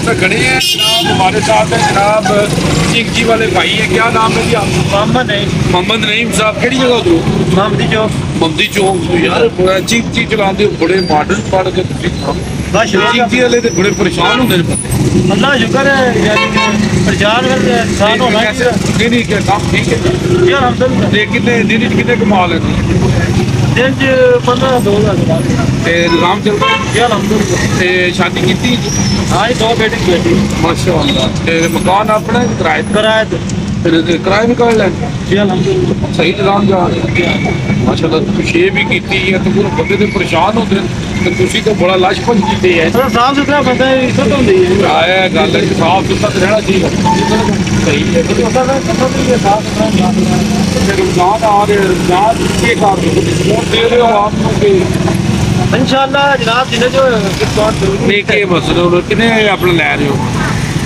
पे खड़े हैं जनाब, हमारे साथ है जनाब चिंकी वाले भाई है। क्या नाम है जी आपका? मोहम्मद नईम साहब। केड़ी जगह उधरों? ममदी चौक यार बड़ा चिंकी चलाते हो, बड़े मॉडल पढ़ के चिंकी वाले तो बड़े परेशान होंगे। अल्लाह शुक्र है परेशान इंसान होना नहीं क्या काम ठीक है यार हम कितने दिन कितने कमाल है दिन च 15-2000 निजाम चलता है यार हम शादी की? हाँ 2 बेटी माशाअल्लाह। मकान अपना किराए किराए भी कर लें? सही निजाम जा माशाअल्लाह। शेव भी की है तो पूरे बंदे तो परेशान होते हैं तो तुसी तो बड़ा लशपन की है। साफ सुथरा बंदा इज्जत होंदी है। आया गल है साफ सुथरा तो रहना चाहिए। सही है रमजान आ रहे रमजान के डिस्काउंट दे रहे हो आप लोग इंशाअल्लाह जनाब जिन्हें जो नहीं के मसले कितने अपने लै रहे हो?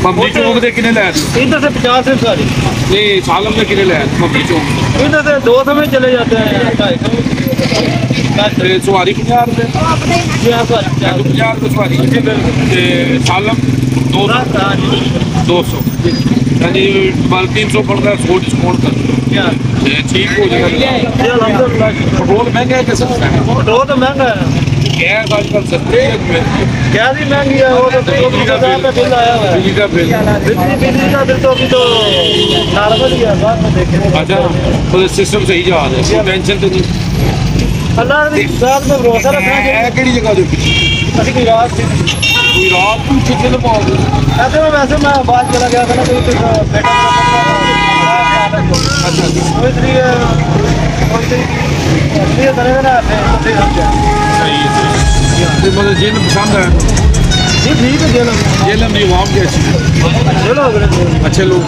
मम्मी चौक के कितने लै रहे हो? इधर से 50 से सारी नहीं सालम के कितने लै रहे मम्मी चौक? इधर से 200 में चले जाते हैं। सवारी 50 रुपये 50 रुपये सवारी सालम 200 यानी 300 पड़ रहा है। 100 डिस्काउंट कर ठीक हो जाएगा। पेट्रोल महंगा है कैसे? पेट्रोल तो महंगा है, गैस आजकल सस्ते है। गैस ही महंगी है। वो तो बिजली का बिल आया हुआ है। बिजली का बिल का बिल तो अभी तो नॉर्मल ही है, बाद में देखेंगे। अच्छा तो सिस्टम सही जा रहा है, टेंशन तो नहीं। अल्लाह की बात में भरोसा रखना चाहिए। केड़ी जगह दे असली कोई रात थी, कोई रात को कितने लमाओ वैसे मैं बात चला गया था ना कोई बेटा अच्छा इसलिए करेगा ना सही है। मतलब जेल पसंद है? जी ठीक है। जेल में आवाम कैसी है? अच्छे लोग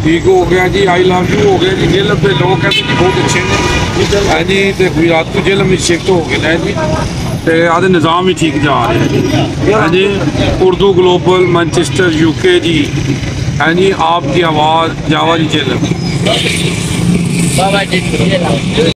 ठीक हो गया जी। आई लव यू हो गया जी। जेल पे लोग कहते हैं बहुत अच्छे हैं जी। तो कोई रात को जेल में शिफ्ट हो गए जी तो आधे निज़ाम ही ठीक जा रहे हैं जी। हाँ जी उर्दू ग्लोबल मैनचेस्टर यूके जी। हाँ जी आपकी आवाज़ जावा जी जेल।